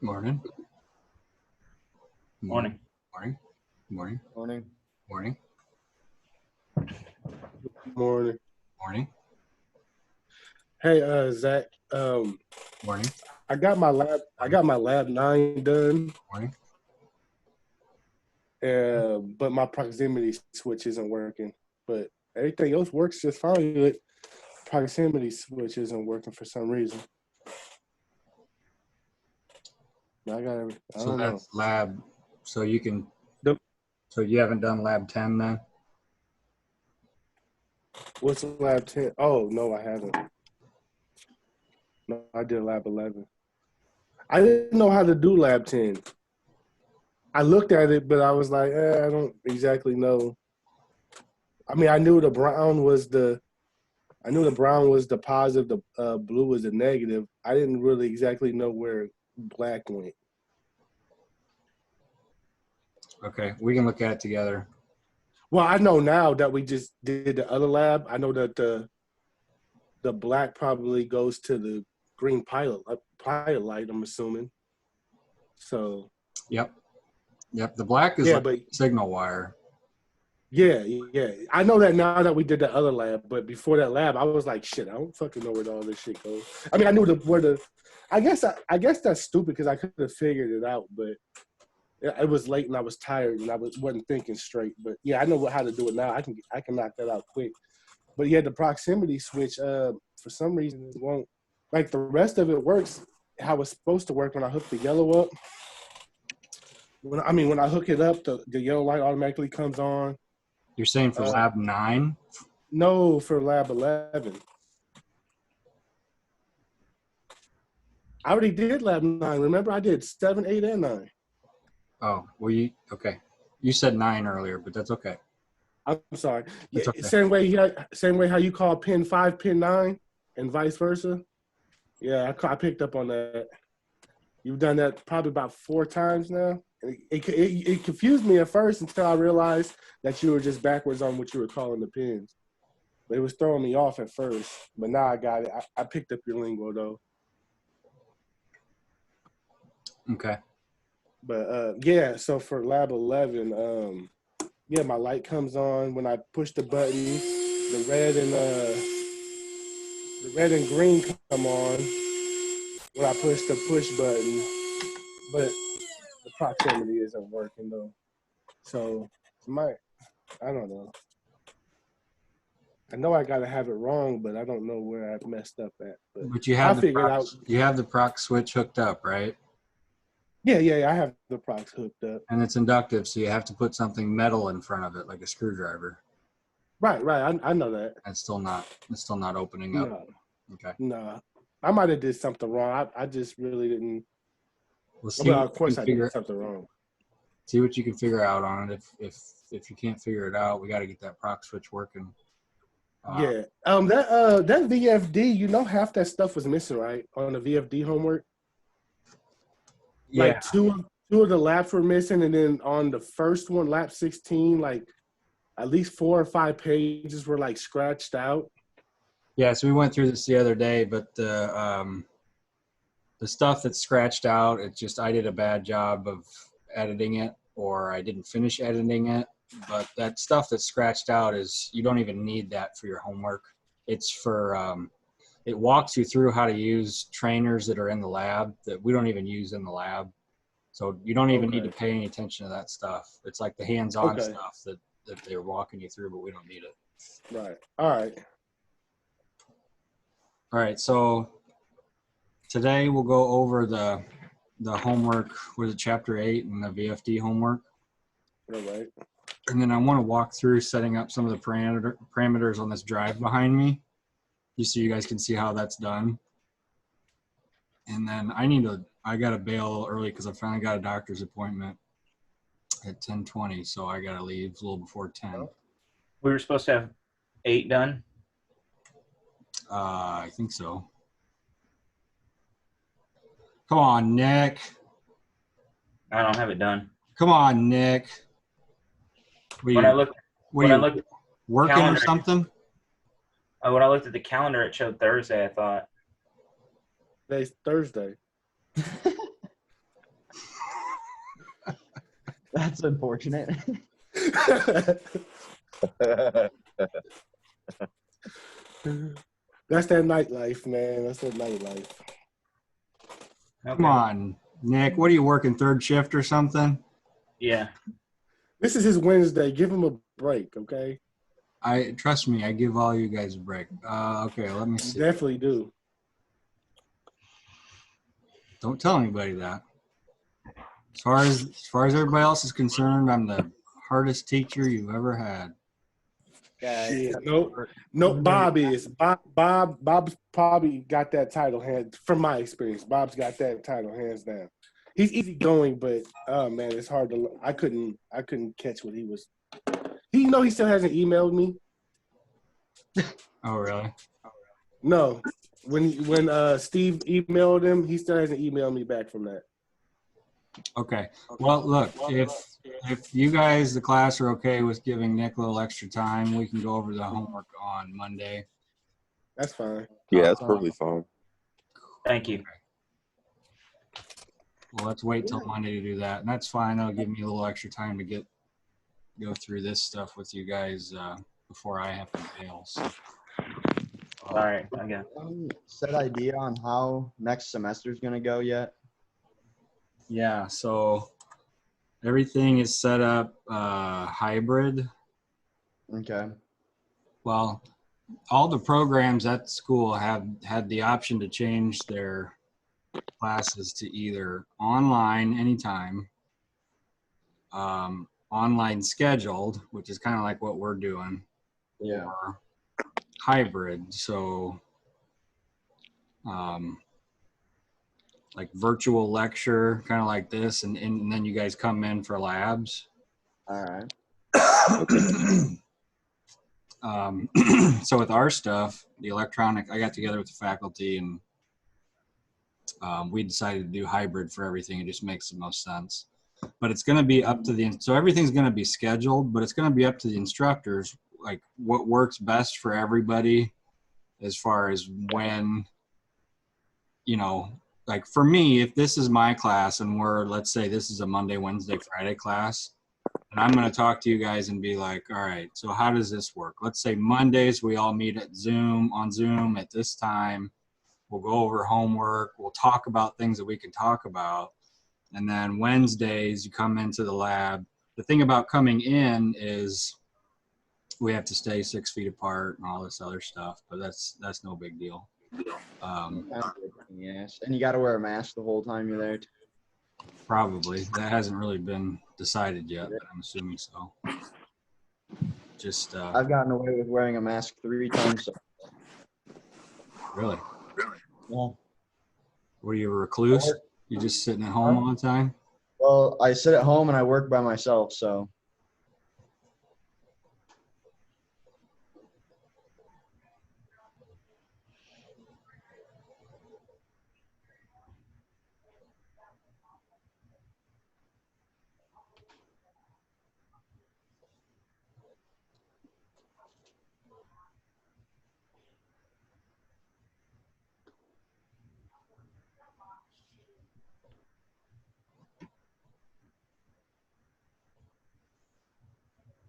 Morning. Morning. Morning. Morning. Morning. Morning. Morning. Morning. Hey, Zach. Morning. I got my lab 9 done. Morning. But my proximity switch isn't working. But everything else works just fine. But proximity switch isn't working for some reason. I don't know. That's lab. So you can. The- So you haven't done lab 10 then? What's lab 10? Oh, no, I haven't. No, I did lab 11. I didn't know how to do lab 10. I looked at it, but I was like, I don't exactly know. I mean, I knew the brown was the positive, the blue was the negative. I didn't really exactly know where black went. Okay, we can look at it together. Well, I know now that we just did the other lab. I know that the black probably goes to the green pilot light, I'm assuming. So. Yep. The black is like a signal wire. Yeah. I know that now that we did the other lab, but before that lab, I was like, shit, I don't fucking know where all this shit goes. I mean, I knew where the. I guess that's stupid because I could have figured it out, but it was late and I was tired and I wasn't thinking straight. But yeah, I know how to do it now. I can knock that out quick. But yeah, the proximity switch, for some reason, it won't. Like the rest of it works how it's supposed to work when I hook the yellow up. When I hook it up, the yellow light automatically comes on. You're saying for lab 9? No, for lab 11. I already did lab 9. Remember, I did 7, 8, and 9. Oh, well, okay. You said 9 earlier, but that's okay. I'm sorry. It's okay. Same way how you call pin 5 pin 9 and vice versa. Yeah, I picked up on that. You've done that probably about 4 times now. It confused me at first until I realized that you were just backwards on what you were calling the pins. But it was throwing me off at first. But now I got it. I picked up your lingo though. Okay. But yeah, so for lab 11, my light comes on when I push the button. The red and green come on when I push the push button. But the proximity isn't working though. So I don't know. I know I gotta have it wrong, but I don't know where I've messed up at. But you have you have the prox switch hooked up, right? Yeah, I have the prox hooked up. And it's inductive, so you have to put something metal in front of it, like a screwdriver. Right. I know that. It's still not opening up. No. Okay. No. I might have did something wrong. I just really didn't. Well, of course I did something wrong. See what you can figure out on it. If you can't figure it out, we got to get that proc switch working. Yeah. That VFD, half that stuff was missing, right? On the VFD homework. Yeah. Like two of the laps were missing, and then on the first one, lap 16, like at least 4 or 5 pages were like scratched out. Yeah, so we went through this the other day, but the stuff that's scratched out, it's just I did a bad job of editing it, or I didn't finish editing it. But that stuff that's scratched out you don't even need that for your homework. It's for it walks you through how to use trainers that are in the lab that we don't even use in the lab. So you don't even need to pay any attention to that stuff. It's like the hands-on stuff that they're walking you through, but we don't need it. Right. All right. So today we'll go over the homework with chapter 8 and the VFD homework. All right. And then I want to walk through setting up some of the parameters on this drive behind me, just so you guys can see how that's done. And then I got to bail early because I finally got a doctor's appointment at 10:20, so I got to leave a little before 10. We were supposed to have 8 done? I think so. Come on, Nick. I don't have it done. Come on, Nick. When I looked working or something? When I looked at the calendar, it showed Thursday, I thought. Today's Thursday. That's unfortunate. That's that nightlife, man. That's that nightlife. Come on, Nick. What are you working, third shift or something? Yeah. This is his Wednesday. Give him a break, okay? Trust me, I give all you guys a break. Okay, let me You see. definitely do. Don't tell anybody that. As far as everybody else is concerned, I'm the hardest teacher you ever had. Shit, nope. Bob is. Bob's probably got that title from my experience. Bob's got that title hands down. He's easygoing, but oh man, it's hard to. I couldn't catch what he was. He still hasn't emailed me. Oh really? No, when Steve emailed him, he still hasn't emailed me back from that. Okay. Well, look, if you guys, the class, are okay with giving Nick a little extra time, we can go over the homework on Monday. That's fine. Yeah, that's perfectly fine. Thank you. Well, let's wait till Monday to do that, and that's fine. That'll give me a little extra time to go through this stuff with you guys before I have to bail. So, All right. I got it. Set idea on how next semester is going to go yet? yeah, so everything is set up hybrid. Okay. Well, all the programs at school have had the option to change their classes to either online anytime, online scheduled, which is kind of like what we're doing, Yeah. or hybrid. So like virtual lecture, kind of like this, and then you guys come in for labs. All right. So with our stuff, the electronic, I got together with the faculty and we decided to do hybrid for everything. It just makes the most sense. But it's going to be up to so everything's going to be scheduled, but it's going to be up to the instructors, like what works best for everybody as far as when, like for me, if this is my class and let's say this is a Monday, Wednesday, Friday class, and I'm going to talk to you guys and be like, all right, so how does this work? Let's say Mondays, we all meet on Zoom at this time. We'll go over homework. We'll talk about things that we can talk about. And then Wednesdays, you come into the lab. The thing about coming in is we have to stay 6 feet apart and all this other stuff, but that's no big deal. Yes. And you got to wear a mask the whole time you're there, too. Probably. That hasn't really been decided yet, but I'm assuming so. Just I've gotten away with wearing a mask 3 times. really. Yeah. Were you a recluse? You just sitting at home all the time? Well, I sit at home and I work by myself, so.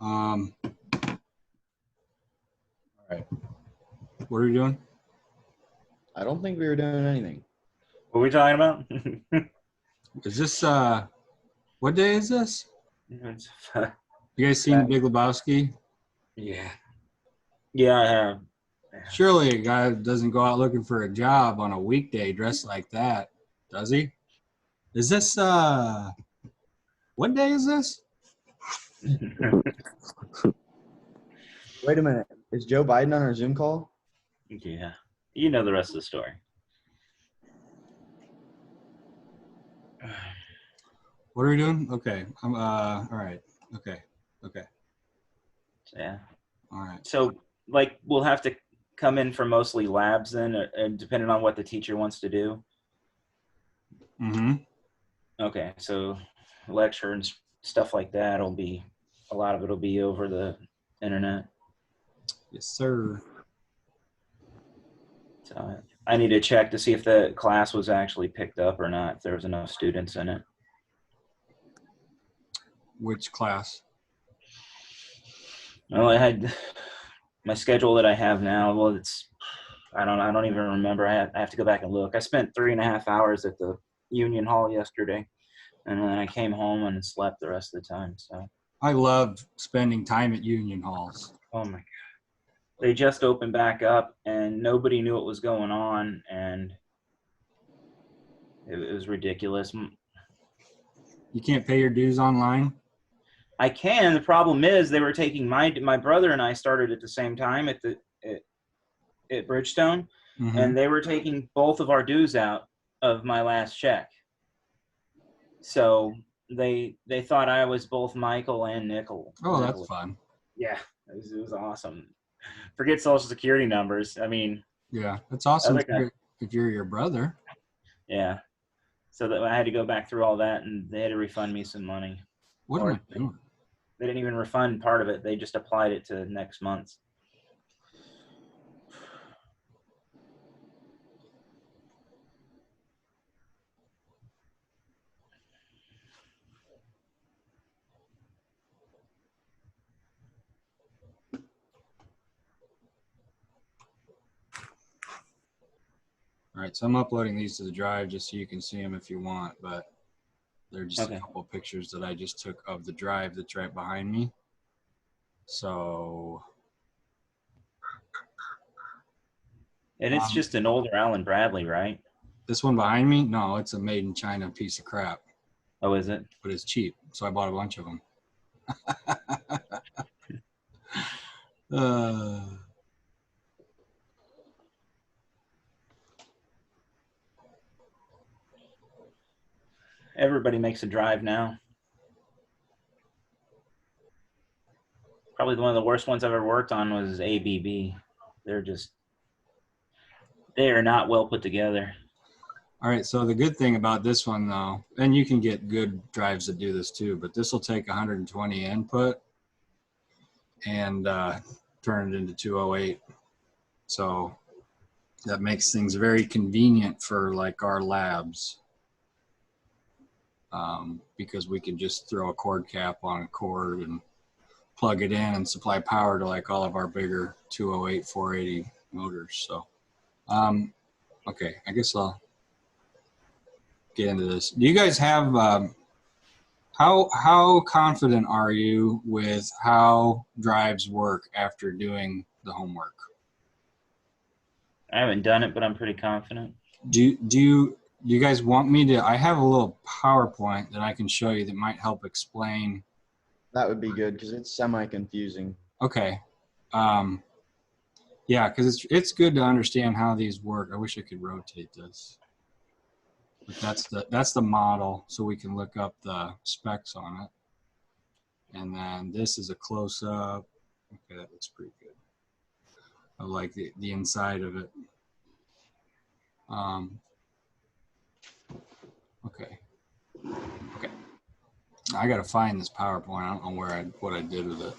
All right. What are you doing? I don't think we were doing anything. What are we talking about? Is this what day is this? It's- You guys seen Big Lebowski? yeah. Yeah, I have. Surely a guy doesn't go out looking for a job on a weekday dressed like that, does he? Is this what day is this? Wait a minute. Is Joe Biden on our Zoom call? Yeah. You know the rest of the story. What are we doing? Okay. All right. Okay. Yeah. All right. So, like, we'll have to come in for mostly labs then, and depending on what the teacher wants to do. Mm-hmm. Okay, so lecture and stuff like that will be, a lot of it will be over the internet. Yes, sir. So I need to check to see if the class was actually picked up or not, if there was enough students in it. Which class? Well, I had my schedule that I have now. Well, I don't even remember. I have to go back and look. I spent 3.5 hours at the Union Hall yesterday, and then I came home and slept the rest of the time. So, I love spending time at union halls. oh my God, they just opened back up, and nobody knew what was going on, and it was ridiculous. You can't pay your dues online? I can. The problem is they were taking my brother and I started at the same time at Bridgestone, Mhm. and they were taking both of our dues out of my last check. So they thought I was both Michael and Nickel. Oh, that's fun. Yeah, it was awesome. Forget social security numbers. I mean, Yeah, that's awesome Other guy- if you're your brother. yeah. So that I had to go back through all that, and they had to refund me some money. What am I doing? They didn't even refund part of it. They just applied it to next month. All right, so I'm uploading these to the drive just so you can see them if you want, but they're just Okay. a couple of pictures that I just took of the drive that's right behind me. So And it's just an older Allen Bradley, right? this one behind me, no, it's a made in China piece of crap, Oh, is it? but it's cheap, so I bought a bunch of them. Everybody makes a drive now. Probably one of the worst ones I've ever worked on was ABB. They are not well put together. All right, so the good thing about this one though, and you can get good drives that do this too, but this will take 120 input and turn it into 208. So that makes things very convenient for like our labs, because we can just throw a cord cap on a cord and plug it in and supply power to like all of our bigger 208, 480 motors. So, okay, I guess I'll get into this. Do you guys have, how confident are you with how drives work after doing the homework? I haven't done it, but I'm pretty confident. Do you guys want me to, I have a little PowerPoint that I can show you that might help explain. That would be good because it's semi-confusing. Okay. Yeah, because it's good to understand how these work. I wish I could rotate this. But that's the model, so we can look up the specs on it. And then this is a close-up. Okay, that looks pretty good. Of like the inside of it. Okay. Okay. I gotta find this PowerPoint. I don't know what I did with it.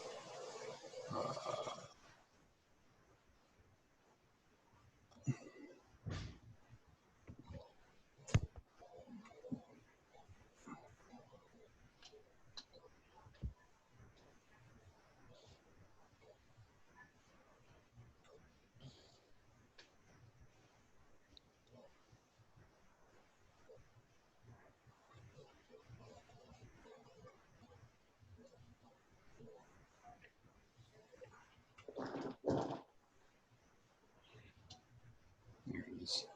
Here it is.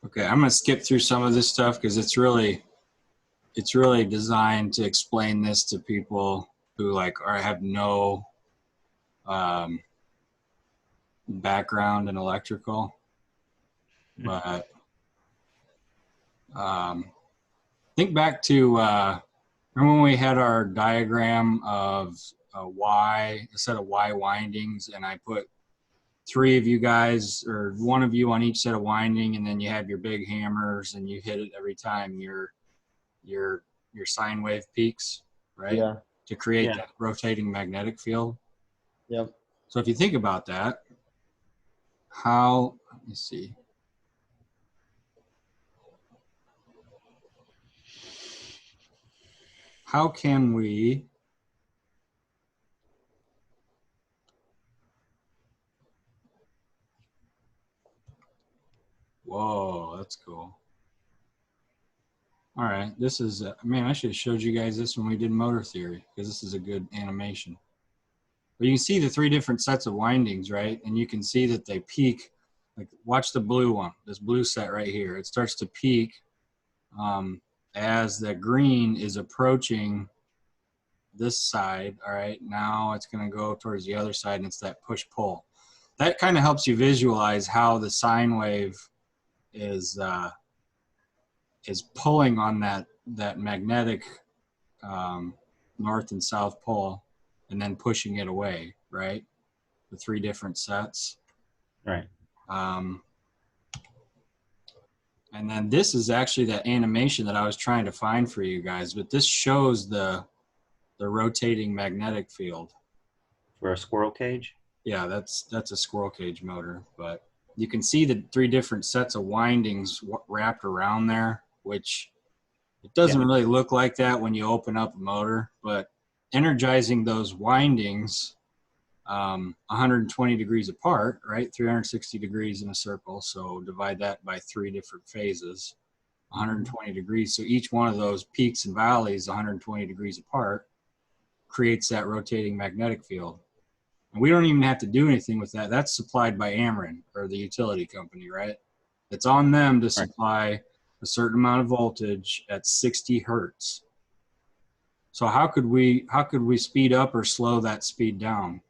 Okay, I'm gonna skip through some of this stuff because it's really designed to explain this to people who have no background in electrical. But think back to remember when we had our diagram of a set of Y windings, and I put 3 of you guys or 1 of you on each set of winding, and then you have your big hammers and you hit it every time your sine wave peaks, right? Yeah. To create Yeah. that rotating magnetic field. Yep. So if you think about that, let me see. How can we whoa, that's cool. All right, this is, man, I should have showed you guys this when we did motor theory, because this is a good animation. But you can see the 3 different sets of windings, right? And you can see that they peak, like watch the blue one, this blue set right here. It starts to peak as the green is approaching this side. All right, now it's gonna go towards the other side, and it's that push-pull. That kind of helps you visualize how the sine wave is pulling on that magnetic north and south pole, and then pushing it away, right? The 3 different sets. Right. And then this is actually that animation that I was trying to find for you guys, but this shows the rotating magnetic field. For a squirrel cage? Yeah, that's a squirrel cage motor, but you can see the 3 different sets of windings wrapped around there, which it doesn't really look like that when you open up a motor, but energizing those windings 120 degrees apart, right? 360 degrees in a circle. So divide that by 3 different phases, 120 degrees. So each one of those peaks and valleys 120 degrees apart creates that rotating magnetic field. And we don't even have to do anything with that. That's supplied by Ameren, or the utility company, right? It's on them to supply a certain amount of voltage at 60 hertz. So how could we speed up or slow that speed down?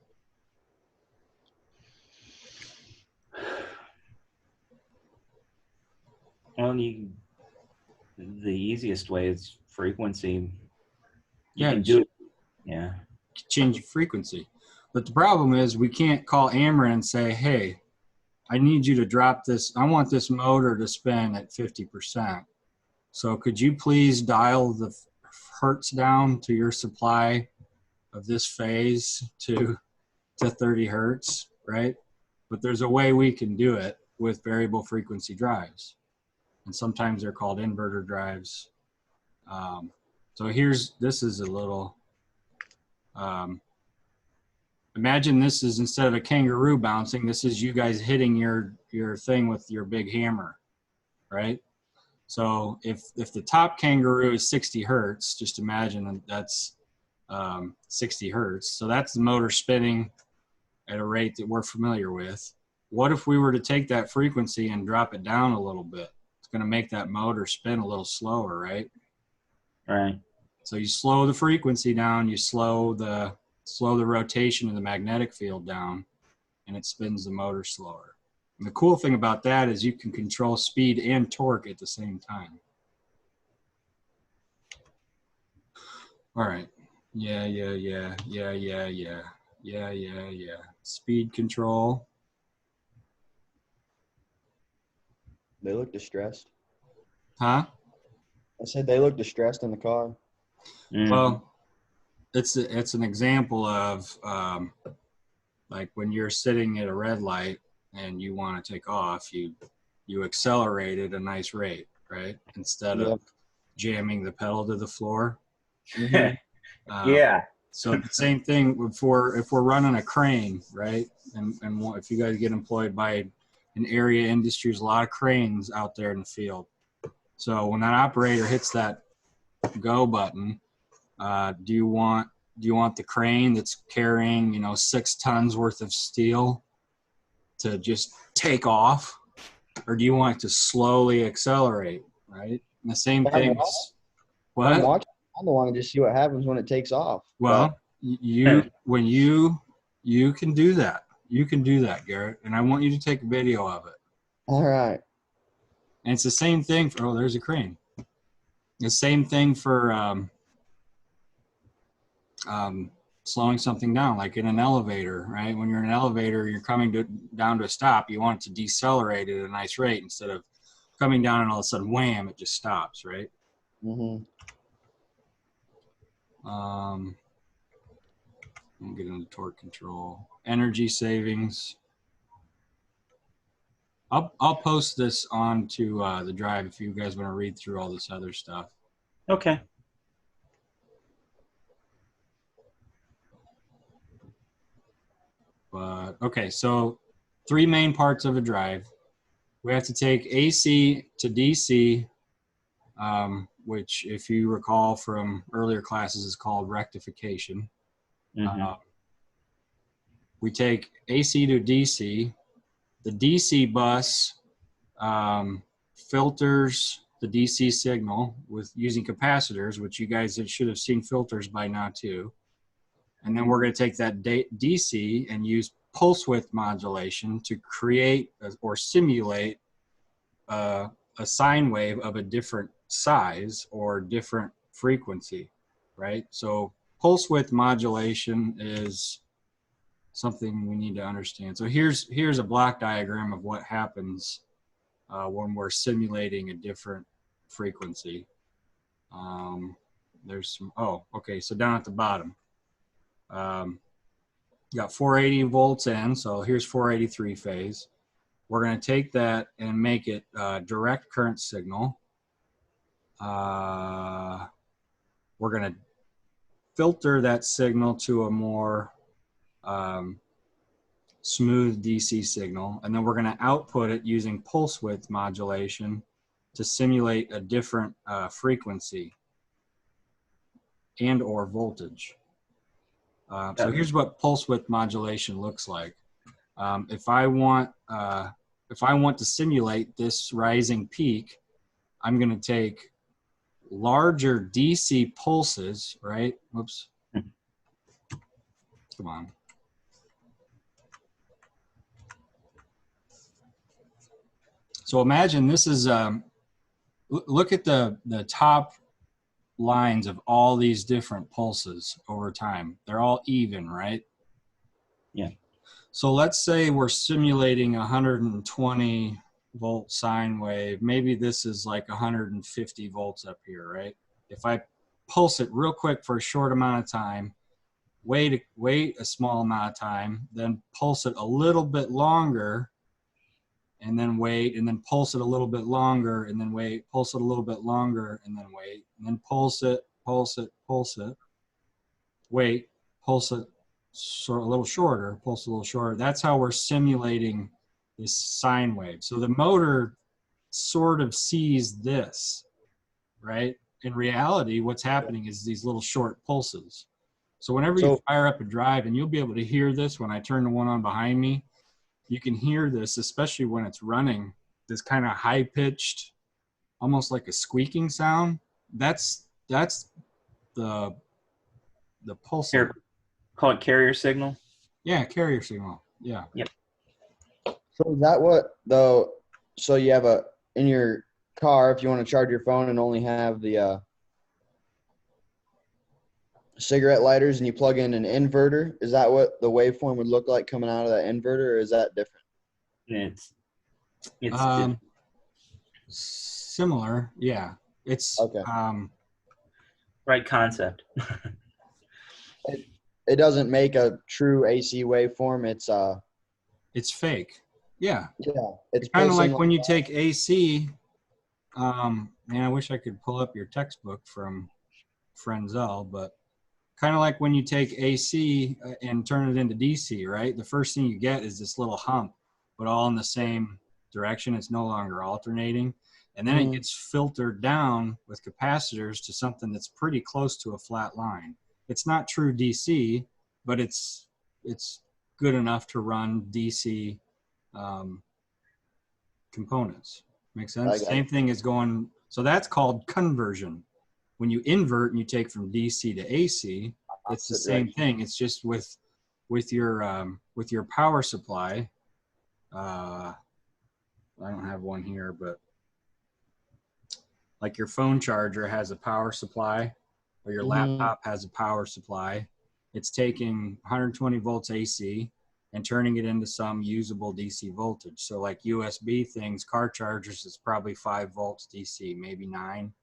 Well, the easiest way is frequency. You can do it. Yeah. Change frequency. But the problem is we can't call Ameren and say, hey, I need you to drop this. I want this motor to spin at 50%. So could you please dial the hertz down to your supply of this phase to 30 hertz, right? But there's a way we can do it with variable frequency drives. And sometimes they're called inverter drives. So this is a little, imagine this is, instead of a kangaroo bouncing, this is you guys hitting your thing with your big hammer, right? So if the top kangaroo is 60 hertz, just imagine that's 60 hertz. So that's the motor spinning at a rate that we're familiar with. What if we were to take that frequency and drop it down a little bit? It's going to make that motor spin a little slower, right? Right. So you slow the frequency down, you slow the rotation of the magnetic field down, and it spins the motor slower. And the cool thing about that is you can control speed and torque at the same time. All right. Yeah. Speed control. They look distressed. Huh? I said they look distressed in the car. Mm. Well, it's an example of like when you're sitting at a red light and you want to take off, you accelerate at a nice rate, right? Instead of jamming the pedal to the floor. Yeah. So the same thing if we're running a crane, right? And if you guys get employed by an area industry, there's a lot of cranes out there in the field. So when that operator hits that go button, do you want the crane that's carrying 6 tons worth of steel to just take off, or do you want it to slowly accelerate, right? And the same thing. What? I'm watching. I don't want to just see what happens when it takes off. Well, you can do that. You can do that, Garrett, and I want you to take a video of it. All right. And it's the same thing for, there's a crane. The same thing for slowing something down, like in an elevator, right? When you're in an elevator, you're coming down to a stop, you want it to decelerate at a nice rate instead of coming down and all of a sudden, wham, it just stops, right? Mm-hmm. I'll get into torque control. Energy savings. I'll post this onto the drive if you guys want to read through all this other stuff. Okay. But okay, so 3 main parts of a drive. We have to take AC to DC, which, if you recall from earlier classes, is called rectification. Mhm. We take AC to DC. The DC bus filters the DC signal with using capacitors, which you guys should have seen filters by now too. And then we're going to take that DC and use pulse width modulation to create or simulate a sine wave of a different size or different frequency, right? So pulse width modulation is something we need to understand. So here's a block diagram of what happens when we're simulating a different frequency. There's some, okay, so down at the bottom, you got 480 volts in, so here's 483 phase. We're going to take that and make it direct current signal. We're going to filter that signal to a more smooth DC signal, and then we're going to output it using pulse width modulation to simulate a different frequency and or voltage. So here's what pulse width modulation looks like. If I want to simulate this rising peak, I'm going to take larger DC pulses, right? Whoops. Come on. So imagine this is, look at the top lines of all these different pulses over time. They're all even, right? Yeah. So let's say we're simulating a 120 volt sine wave. Maybe this is like 150 volts up here, right? If I pulse it real quick for a short amount of time, wait a small amount of time, then pulse it a little bit longer, and then wait, and then pulse it a little bit longer, and then wait, pulse it a little bit longer, and then wait, and then pulse it, wait, pulse it a little shorter, pulse a little shorter. That's how we're simulating this sine wave. So the motor sort of sees this, right? In reality, what's happening is these little short pulses. So whenever you fire up a drive, and you'll be able to hear this when I turn the one on behind me, you can hear this, especially when it's running, this kind of high-pitched, almost like a squeaking sound. That's the pulse. Call it carrier signal. Yeah, carrier signal. Yeah. Yep. So is that what though? So you have in your car, if you want to charge your phone and only have the cigarette lighters, and you plug in an inverter, is that what the waveform would look like coming out of that inverter, or is that different? It's similar. Yeah. It's okay. Right concept. It doesn't make a true AC waveform. It's fake. Yeah. Yeah. It's kind of like when you take AC. Man, I wish I could pull up your textbook from Frenzel, but kind of like when you take AC and turn it into DC, right? The first thing you get is this little hump, but all in the same direction. It's no longer alternating. And then it gets filtered down with capacitors to something that's pretty close to a flat line. It's not true DC, but it's good enough to run DC components. Make sense? Same thing as going, so that's called conversion. When you invert and you take from DC to AC, it's the same thing. It's just with your power supply. I don't have one here, but like your phone charger has a power supply, or your laptop has a power supply. It's taking 120 volts AC and turning it into some usable DC voltage. So like USB things, car chargers, it's probably 5 volts DC, maybe 9.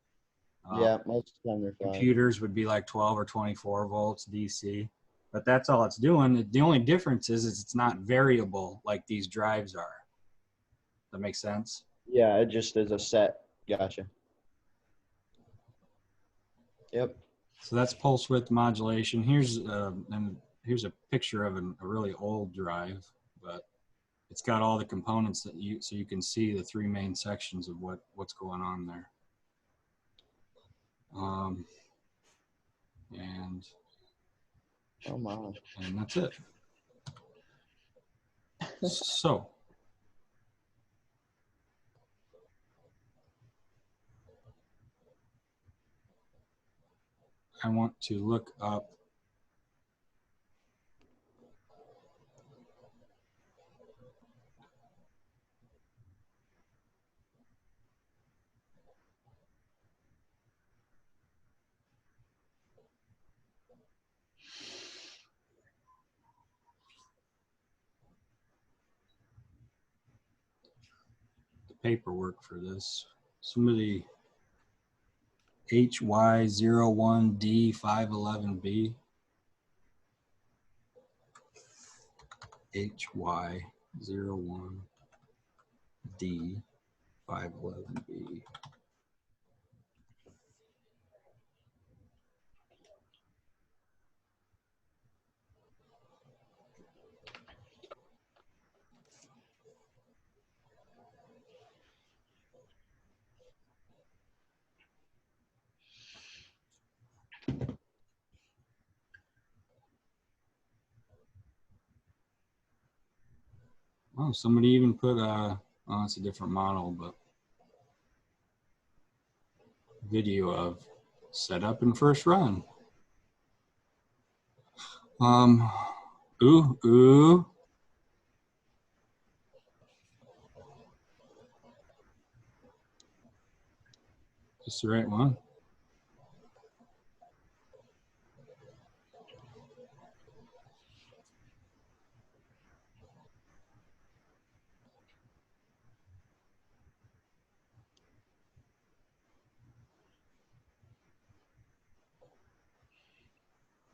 Yeah, most of the time they're 5. Computers would be like 12 or 24 volts DC, but that's all it's doing. The only difference is it's not variable like these drives are. That makes sense. Yeah, it just is a set. Gotcha. Yep. So that's pulse width modulation. Here's a picture of a really old drive, but it's got all the components that so you can see the three main sections of what's going on there. And Oh my. that's it. So I want to look up the paperwork for this. Somebody HY01D511B. HY01D511B. Oh, somebody even put oh, it's a different model, but video of setup and first run. Ooh. Just the right one.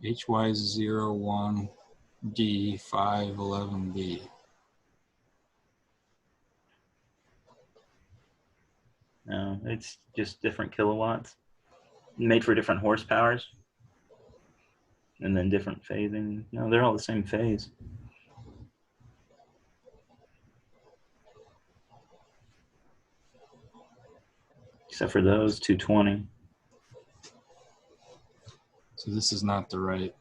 HY01D511B. No, it's just different kilowatts, made for different horsepowers, and then different phasing. No, they're all the same phase. Except for those 220. So this is not the right.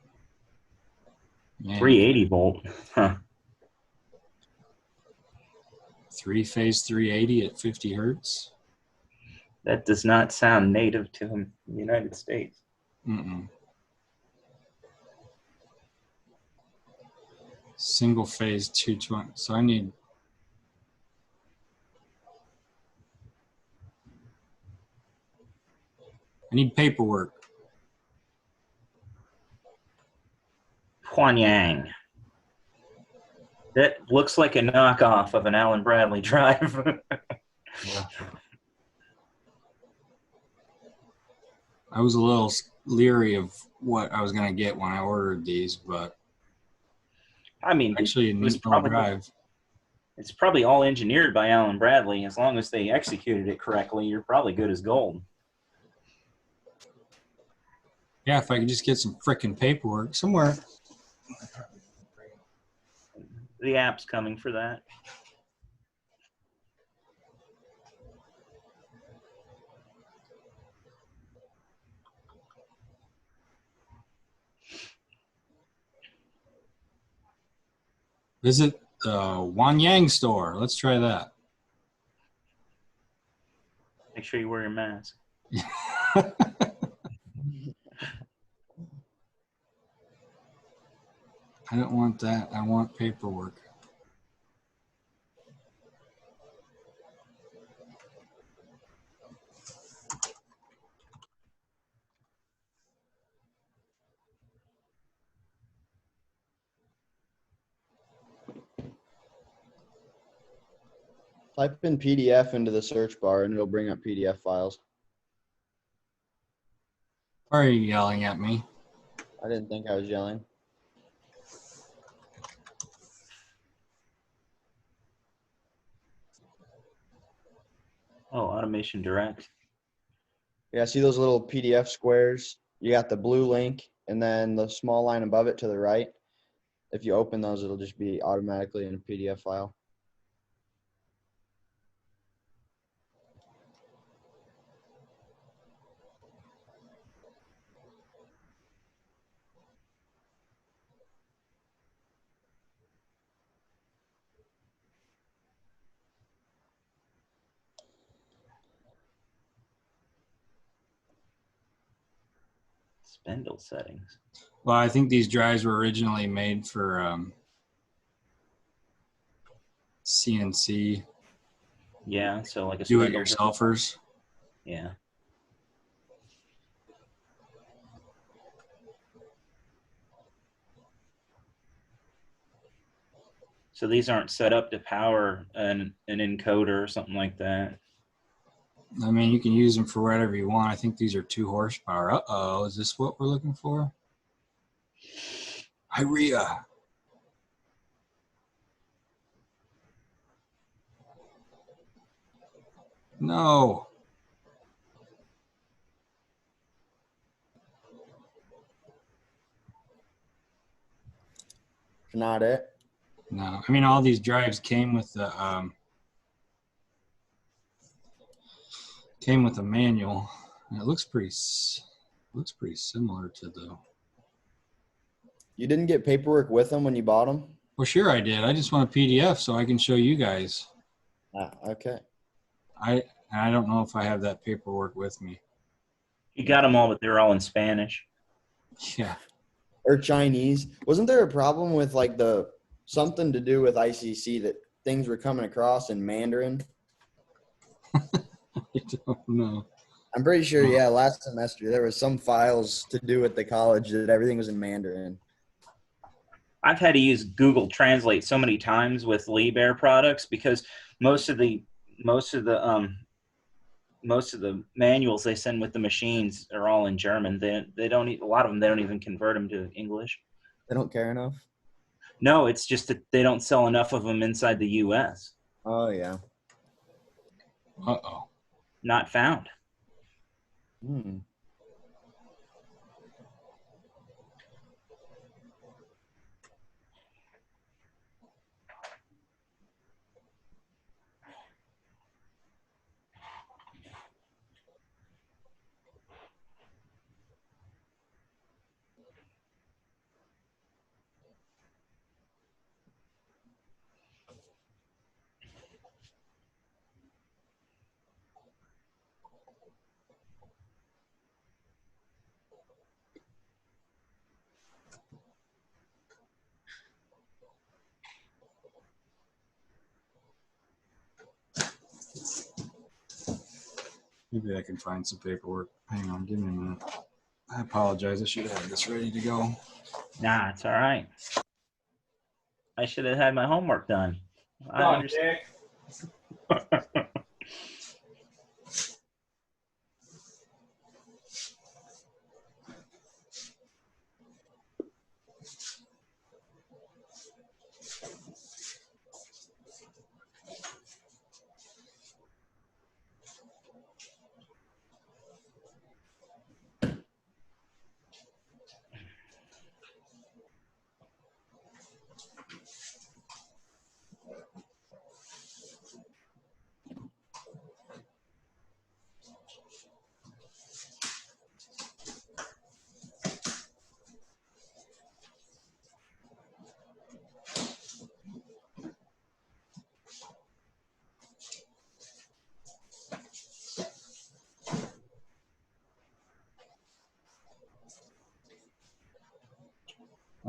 Man, 380 volt. Huh. Three-phase 380 at 50 hertz. That does not sound native to the United States. Single phase 220. So I need paperwork. Huanyang. That looks like a knockoff of an Allen Bradley drive. Yeah. I was a little leery of what I was going to get when I ordered these, but I mean, actually a neat little drive. It's probably all engineered by Allen Bradley. As long as they executed it correctly, you're probably good as gold. Yeah, if I could just get some frickin' paperwork somewhere. The app's coming for that. Visit the Huanyang store. Let's try that. Make sure you wear your mask. I don't want that. I want paperwork. Type in PDF into the search bar and it'll bring up PDF files. Why are you yelling at me? I didn't think I was yelling. Oh, Automation Direct. Yeah, see those little PDF squares? You got the blue link and then the small line above it to the right. If you open those, it'll just be automatically in a PDF file. Spindle settings. Well, I think these drives were originally made for CNC Yeah, so like a do it spindle. yourselfers. Yeah. So these aren't set up to power an encoder or something like that. I mean, you can use them for whatever you want. I think these are 2 horsepower. Uh-oh, is this what we're looking for? Iria. No. Not it. No. I mean, all these drives came with the manual. And it looks pretty similar to the. You didn't get paperwork with them when you bought them? Well, sure I did. I just want a PDF so I can show you guys. Ah, okay. I don't know if I have that paperwork with me. You got them all, but they're all in Spanish. Yeah. Or Chinese. Wasn't there a problem with like something to do with ICC that things were coming across in Mandarin? I don't know. I'm pretty sure, yeah, last semester there was some files to do with the college that everything was in Mandarin. I've had to use Google Translate so many times with Liebherr products because most of the manuals they send with the machines are all in German. They don't a lot of them they don't even convert them to English. They don't care enough? No, it's just that they don't sell enough of them inside the U.S. Oh, yeah. Uh-oh. Not found. Hmm. Maybe I can find some paperwork. Hang on, give me a minute. I apologize. I should have this ready to go. Nah, it's all right. I should have had my homework done. I understand.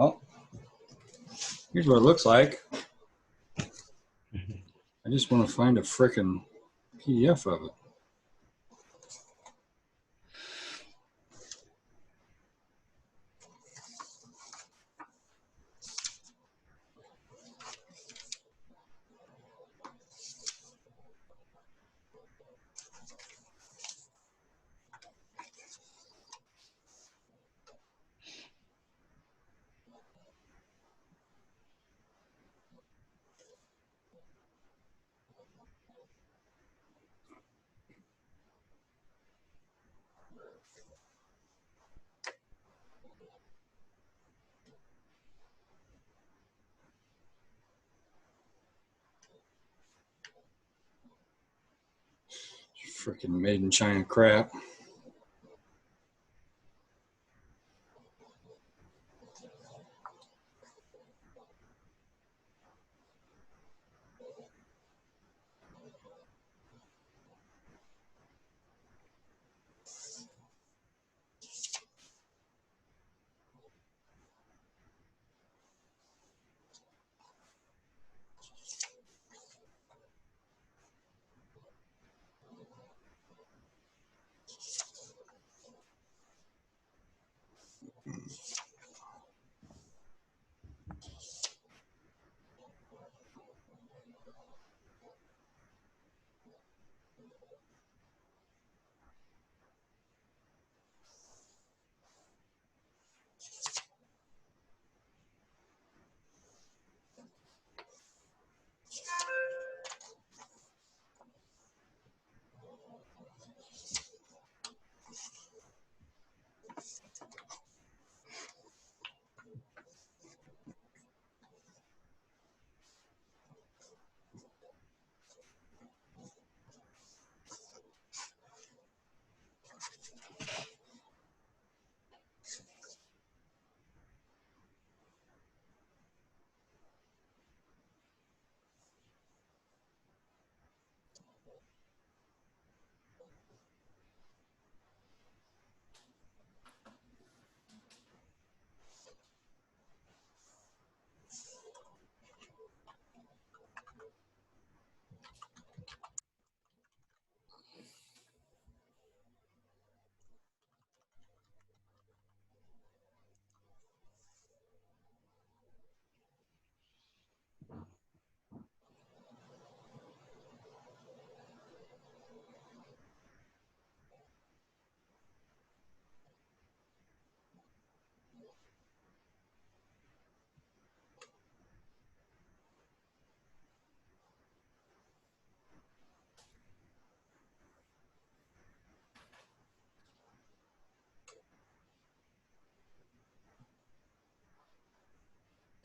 Oh, here's what it looks like. I just want to find a frickin' PDF of it. Freaking made in China crap.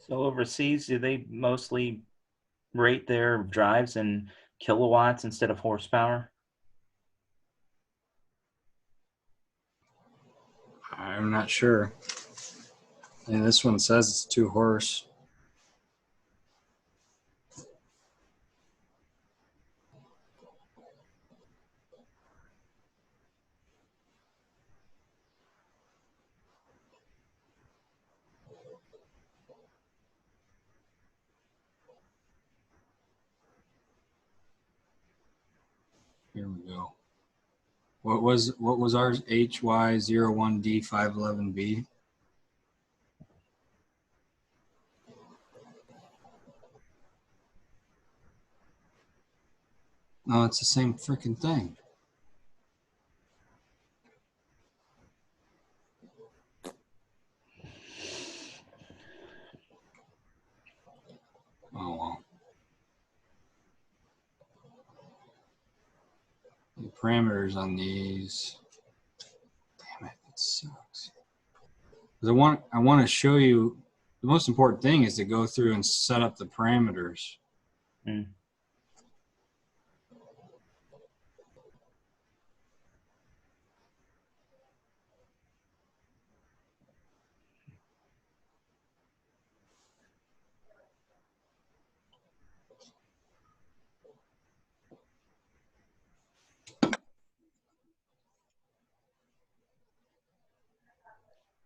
So overseas, do they mostly rate their drives in kilowatts instead of horsepower? I'm not sure. And this one says it's 2 horse. Here we go. What was ours? HY01D511B. No, it's the same freaking thing. Oh well. The parameters on these. Damn it, it sucks. 'Cause I want to show you. The most important thing is to go through and set up the parameters. Mm.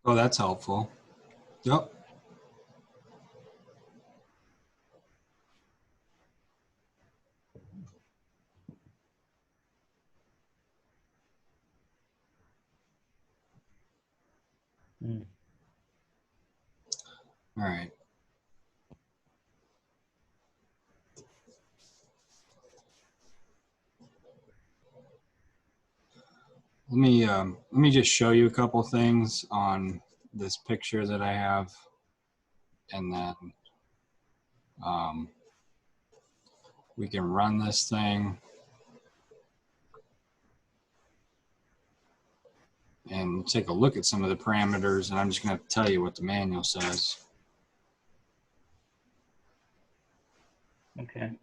Oh, that's helpful. Yep. Mm. All right. Let me just show you a couple things on this picture that I have, and then we can run this thing and take a look at some of the parameters, and I'm just going to tell you what the manual says. Okay.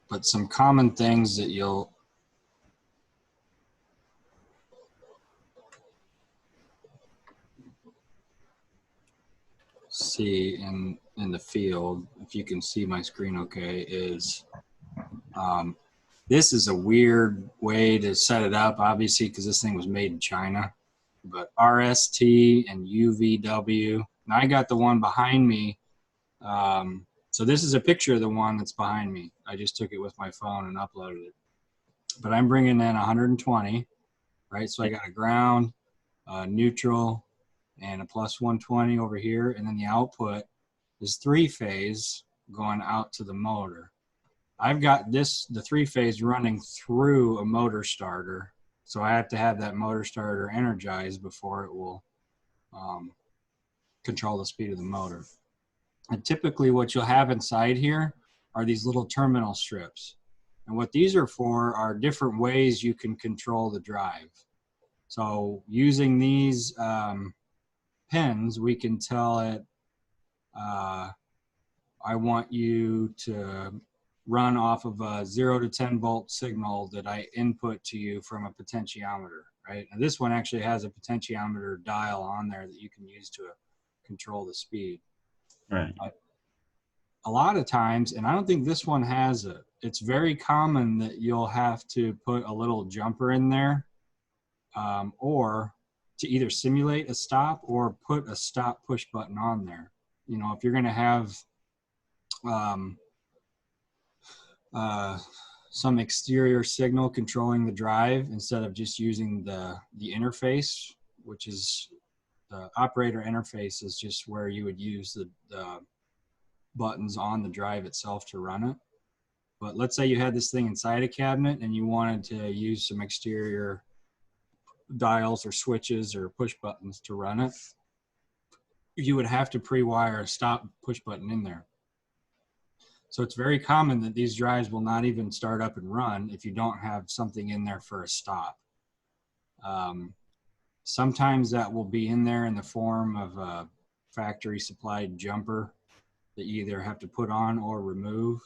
But some common things that you'll see in the field, if you can see my screen okay, is this is a weird way to set it up, obviously, because this thing was made in China. But RST and UVW. Now I got the one behind me. So this is a picture of the one that's behind me. I just took it with my phone and uploaded it. But I'm bringing in 120, right? So I got a ground, neutral, and a plus 120 over here. And then the output is 3-phase going out to the motor. I've got the 3-phase running through a motor starter. So I have to have that motor starter energized before it will control the speed of the motor. And typically what you'll have inside here are these little terminal strips. And what these are for are different ways you can control the drive. So using these pins, we can tell it, I want you to run off of a 0 to 10 volt signal that I input to you from a potentiometer, right? And this one actually has a potentiometer dial on there that you can use to control the speed. Right. A lot of times, and I don't think this one has it, it's very common that you'll have to put a little jumper in there or to either simulate a stop or put a stop push button on there. You know, if you're going to have some exterior signal controlling the drive instead of just using the interface, which is the operator interface is just where you would use the buttons on the drive itself to run it. But let's say you had this thing inside a cabinet and you wanted to use some exterior dials or switches or push buttons to run it, you would have to pre-wire a stop push button in there. So it's very common that these drives will not even start up and run if you don't have something in there for a stop. Sometimes that will be in there in the form of a factory supplied jumper that you either have to put on or remove.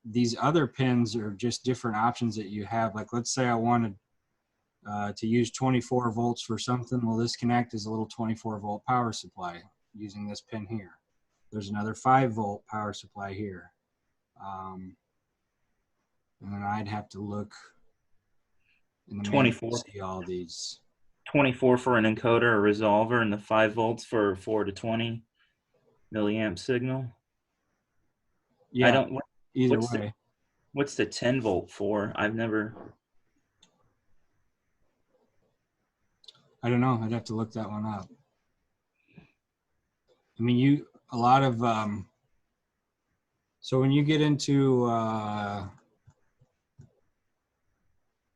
These other pins are just different options that you have. Like let's say I wanted to use 24 volts for something. Well, this connect is a little 24 volt power supply using this pin here. There's another 5 volt power supply here. And then I'd have to look in the 24. manual to see all these. 24 for an encoder or resolver, and the 5 volts for 4 to 20 milliamp signal. Yeah, I don't. either what's way. What's the 10 volt for? I've never. I don't know. I'd have to look that one up. I mean, a lot of, so when you get into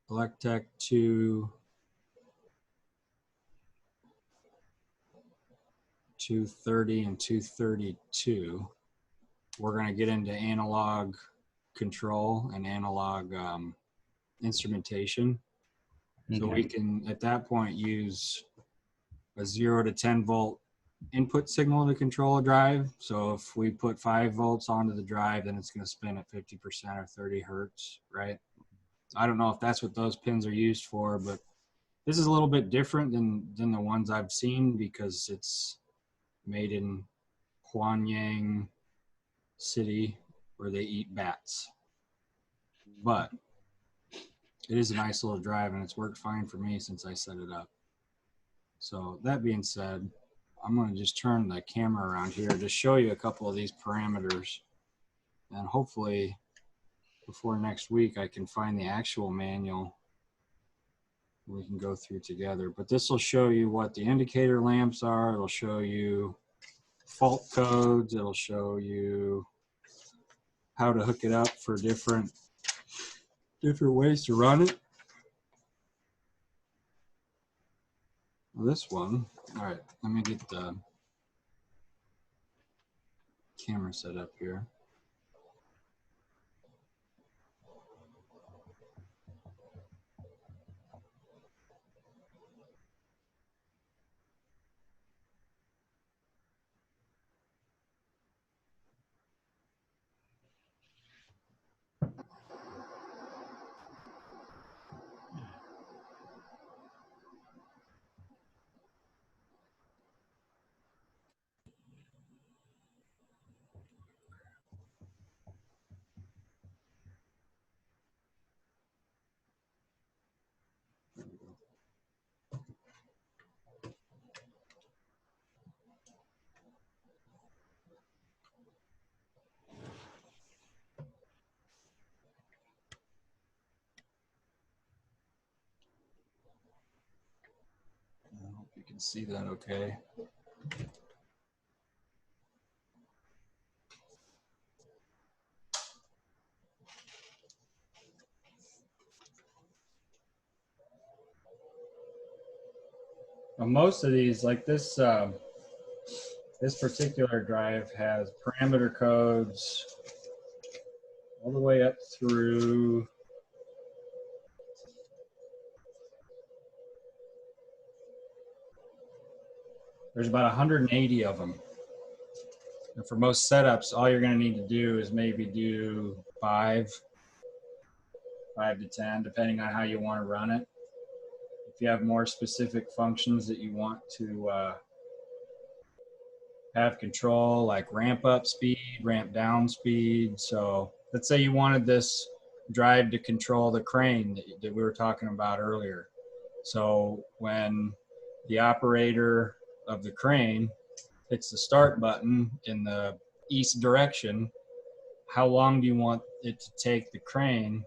Electech 230 and 232, we're going to get into analog control and analog instrumentation. So we can, at that point, use a 0 to 10 volt input signal to control a drive. So if we put 5 volts onto the drive, then it's going to spin at 50% or 30 hertz, right? I don't know if that's what those pins are used for, but this is a little bit different than the ones I've seen because it's made in Huanyang City where they eat bats. But it is a nice little drive and it's worked fine for me since I set it up. So that being said, I'm going to just turn the camera around here to show you a couple of these parameters. And hopefully before next week, I can find the actual manual we can go through together. But this will show you what the indicator lamps are. It'll show you fault codes. It'll show you how to hook it up for different ways to run it. Well, this one, all right, let me get the camera set up here. can see that okay. Now, most of these, like this, this particular drive has parameter codes all the way up through there's about 180 of them. And for most setups, all you're going to need to do is maybe do 5 to 10, depending on how you want to run it. If you have more specific functions that you want to have control, like ramp up speed, ramp down speed. So let's say you wanted this drive to control the crane that we were talking about earlier. So when the operator of the crane hits the start button in the east direction, how long do you want it to take the crane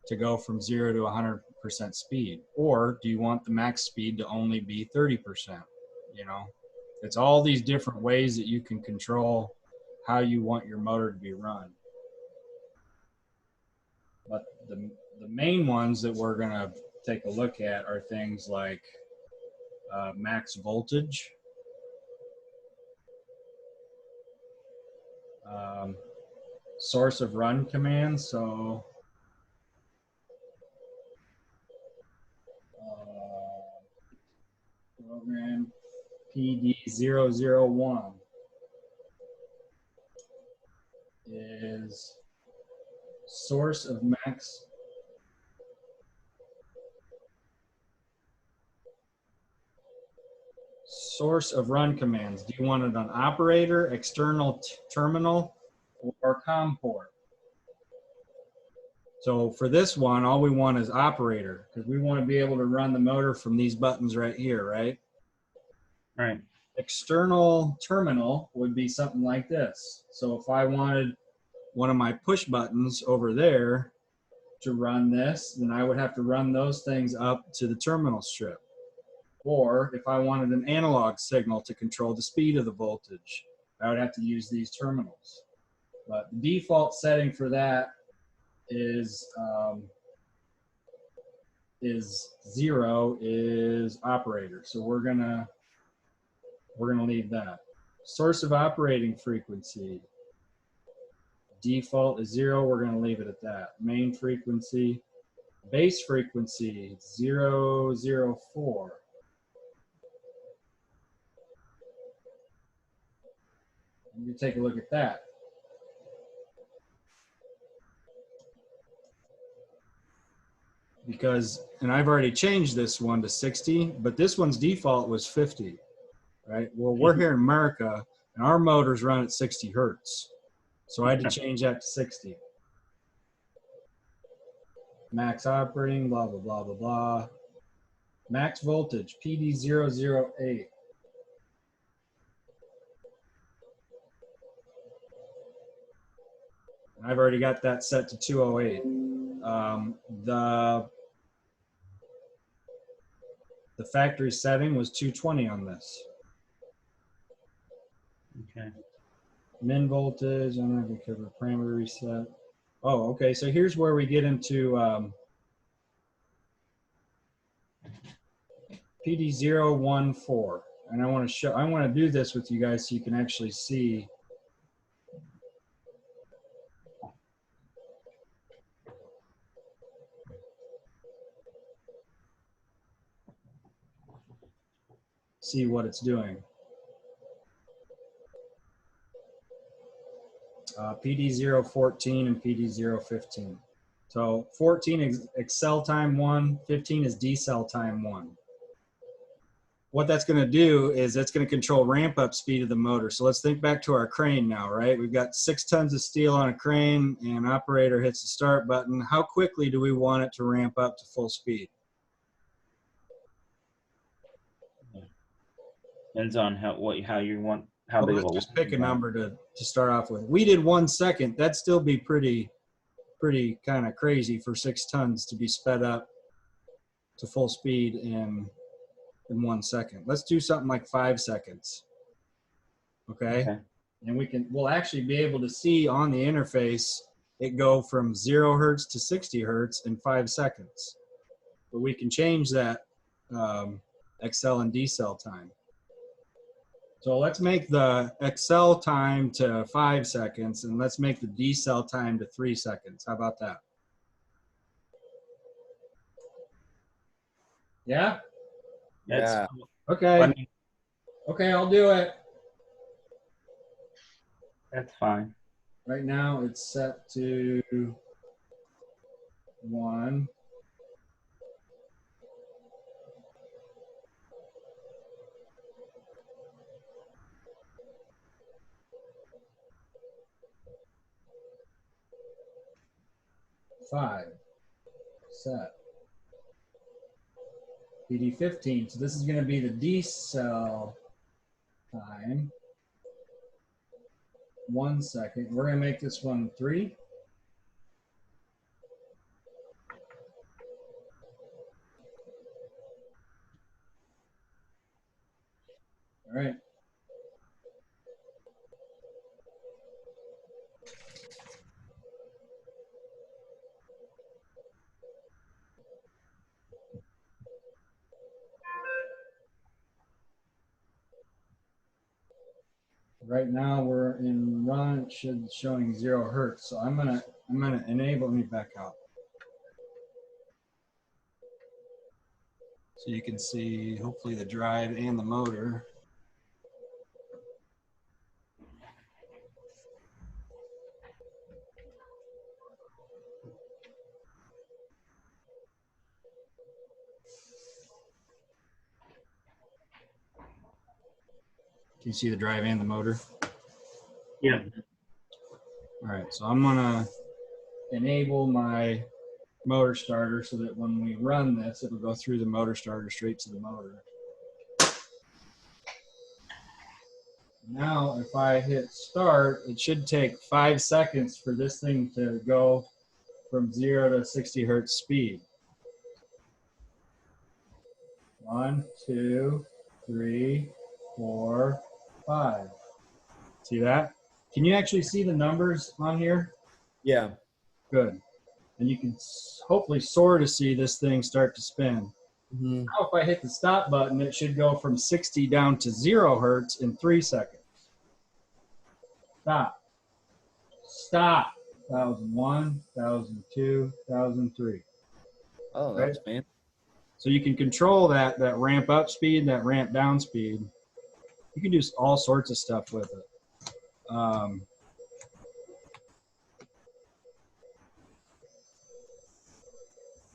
to go from 0 to 100% speed? Or do you want the max speed to only be 30%? You know, it's all these different ways that you can control how you want your motor to be run. But the main ones that we're going to take a look at are things like max voltage, source of run command. So program PD001 is source of max source of run commands. Do you want it on operator, external terminal, or COM port? So for this one, all we want is operator, because we want to be able to run the motor from these buttons right here, right? Right. External terminal would be something like this. So if I wanted one of my push buttons over there to run this, then I would have to run those things up to the terminal strip. Or if I wanted an analog signal to control the speed of the voltage, I would have to use these terminals. But the default setting for that is 0 is operator. So we're gonna leave that. Source of operating frequency, default is 0. We're gonna leave it at that. Main frequency, base frequency 004. You take a look at that. Because, and I've already changed this one to 60, but this one's default was 50, right? Well, we're here in America, and our motors run at 60 hertz. So I had to change that to 60. Max operating, blah, blah, blah, blah, blah. Max voltage, PD008. I've already got that set to 208. The factory setting was 220 on this. Okay. Min voltage, I'm not going to cover parameter reset. Oh, okay. So here's where we get into PD014. And I want to do this with you guys so you can actually see. See what it's doing. PD014 and PD015. So 14 is accel time 1, 15 is decel time 1. What that's going to do is that's going to control ramp up speed of the motor. So let's think back to our crane now, right? We've got 6 tons of steel on a crane and operator hits the start button. How quickly do we want it to ramp up to full speed? Depends on how you want, how Well, big of a. let's just pick a number to start off with. We did 1 second. That'd still be pretty kind of crazy for 6 tons to be sped up to full speed in in 1 second. Let's do something like 5 seconds. Okay. Okay. And we'll actually be able to see on the interface it go from 0 hertz to 60 hertz in 5 seconds. But we can change that accel and decel time. So let's make the accel time to 5 seconds, and let's make the decel time to 3 seconds. How about that? Yeah? Yeah. Okay. I mean, Okay, I'll do it. that's fine. Right now it's set to 1. Five. Set. PD 15. So this is going to be the decel time. 1 second. We're going to make this one 3. All right. Right now we're in run. It should showing 0 hertz. So I'm gonna enable. Let me back out. So you can see hopefully the drive and the motor. Can you see the drive and the motor? Yeah. All right, so I'm gonna enable my motor starter so that when we run this, it'll go through the motor starter straight to the motor. Now, if I hit start, it should take 5 seconds for this thing to go from 0 to 60 hertz speed. 1, 2, 3, 4, 5. See that? Can you actually see the numbers on here? Yeah. Good. And you can hopefully sort of see this thing start to spin. Mm-hmm. Now, if I hit the stop button, it should go from 60 down to 0 hertz in 3 seconds. Stop. Stop. 1001, 1002, 1003. Oh, that's man. So you can control that ramp up speed, that ramp down speed. You can do all sorts of stuff with it.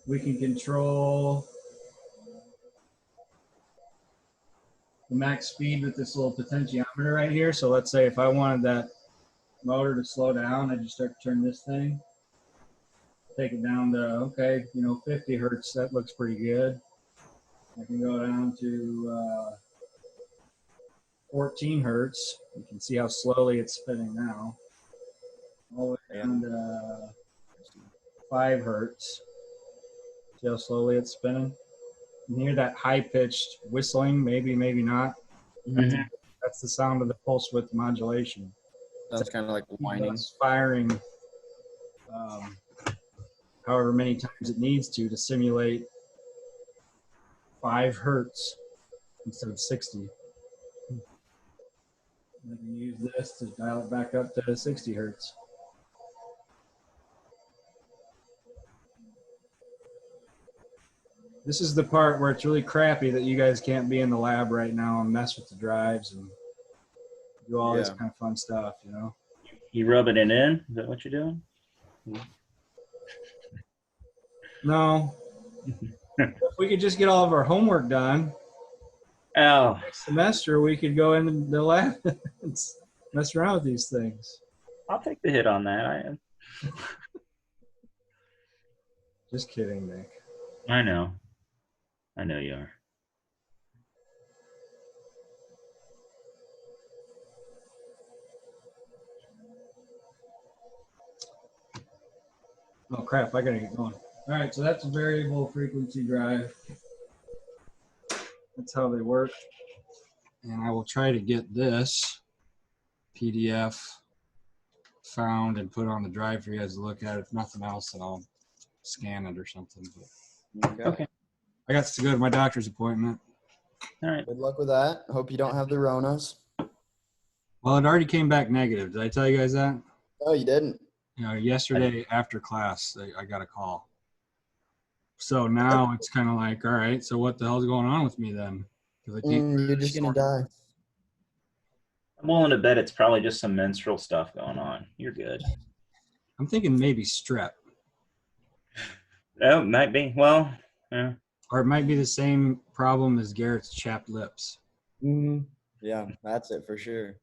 We can control the max speed with this little potentiometer right here. So let's say if I wanted that motor to slow down, I just start to turn this thing, take it down to, okay, 50 hertz. That looks pretty good. I can go down to 14 hertz. You can see how slowly it's spinning now. All the way down to 5 hertz. See how slowly it's spinning? You can hear that high-pitched whistling, maybe, maybe not. Mhm. That's the sound of the pulse width modulation. Sounds kind of like whining. It's firing however many times it needs to simulate 5 hertz instead of 60. I can use this to dial it back up to 60 hertz. This is the part where it's really crappy that you guys can't be in the lab right now and mess with the drives and do all this kind of fun stuff, You rubbing it in? Is that what you're doing? No. If we could just get all of our homework done, Oh, next semester we could go into the lab and mess around with these things. I'll take the hit on that. Just kidding, Nick. I know. I know you are. Oh crap, I gotta get going. All right, so that's a variable frequency drive. That's how they work. And I will try to get this PDF found and put on the drive for you guys to look at. If nothing else, then I'll scan it or something. But Okay. I got to go to my doctor's appointment. All right. Good luck with that. Hope you don't have the Ronas. Well, it already came back negative. Did I tell you guys that? Oh, you didn't? You know, yesterday after class, I got a call. So now it's kind of like, all right, so what the hell's going on with me then? 'Cause I can't. You're just gonna die. I'm willing to bet it's probably just some menstrual stuff going on. You're good. I'm thinking maybe strep, Oh, might be. Well, yeah. or it might be the same problem as Garrett's chapped lips. Yeah, that's it for sure.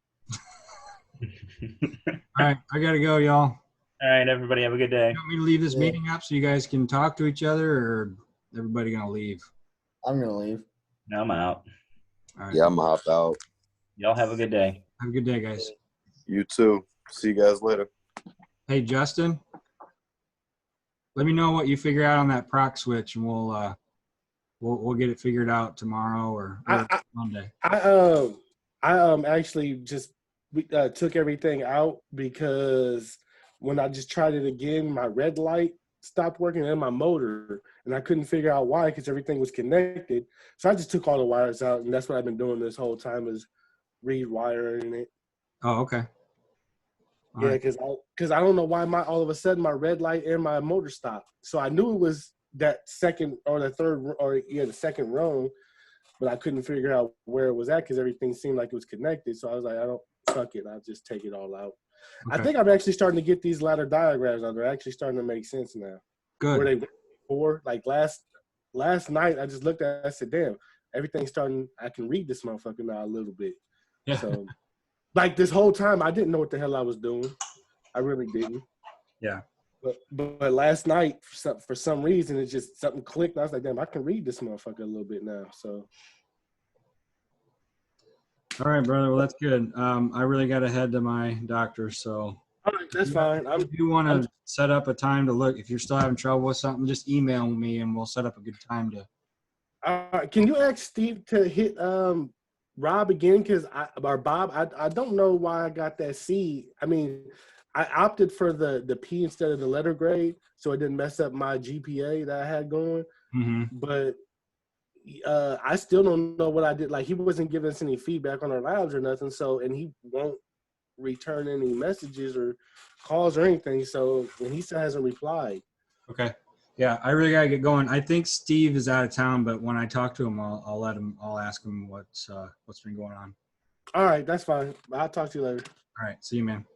All right, I gotta go, y'all. All right, everybody, have a good day. You want me to leave this Yeah. meeting up so you guys can talk to each other, or everybody gonna leave? I'm gonna leave. No, I'm out. All right. Yeah, I'm gonna hop out. Y'all have a good day. Have a good day, guys. You too. See you guys later. Hey, Justin, let me know what you figure out on that proc switch, and we'll get it figured out tomorrow or Monday. I actually just took everything out because when I just tried it again, my red light stopped working and my motor, and I couldn't figure out why because everything was connected. So I just took all the wires out, and that's what I've been doing this whole time is rewiring it. Oh, okay. All Yeah, right. because I don't know why all of a sudden my red light and my motor stopped. So I knew it was that second or the third or the second rung, but I couldn't figure out where it was at because everything seemed like it was connected. So I was like, fuck it, I'll just take it all out. I Okay. think I'm actually starting to get these ladder diagrams out. They're actually starting to make sense now. Where Good. they were before, like last night, I just looked at it, I said, damn, everything's starting. I can read this motherfucker now a little bit. Yeah. So, like this whole time, I didn't know what the hell I was doing. I really didn't. Yeah. But last night, for some reason, it just something clicked. And I was like, damn, I can read this motherfucker a little bit now. So, All right, brother. Well, that's good. I really got to head to my doctor, so all right, that's fine. if you want to set up a time to look, if you're still having trouble with something, just email me and we'll set up a good time to. Can you ask Steve to hit Rob again? Because or Bob, I don't know why I got that C. I mean, I opted for the P instead of the letter grade, so it didn't mess up my GPA that I had going. Mm-hmm. But I still don't know what I did. Like, he wasn't giving us any feedback on our labs or nothing. So, and he won't return any messages or calls or anything. So, and he still hasn't replied. Okay. Yeah, I really gotta get going. I think Steve is out of town, but when I talk to him, I'll ask him what's been going on. All right, that's fine. I'll talk to you later. All right. See you, man.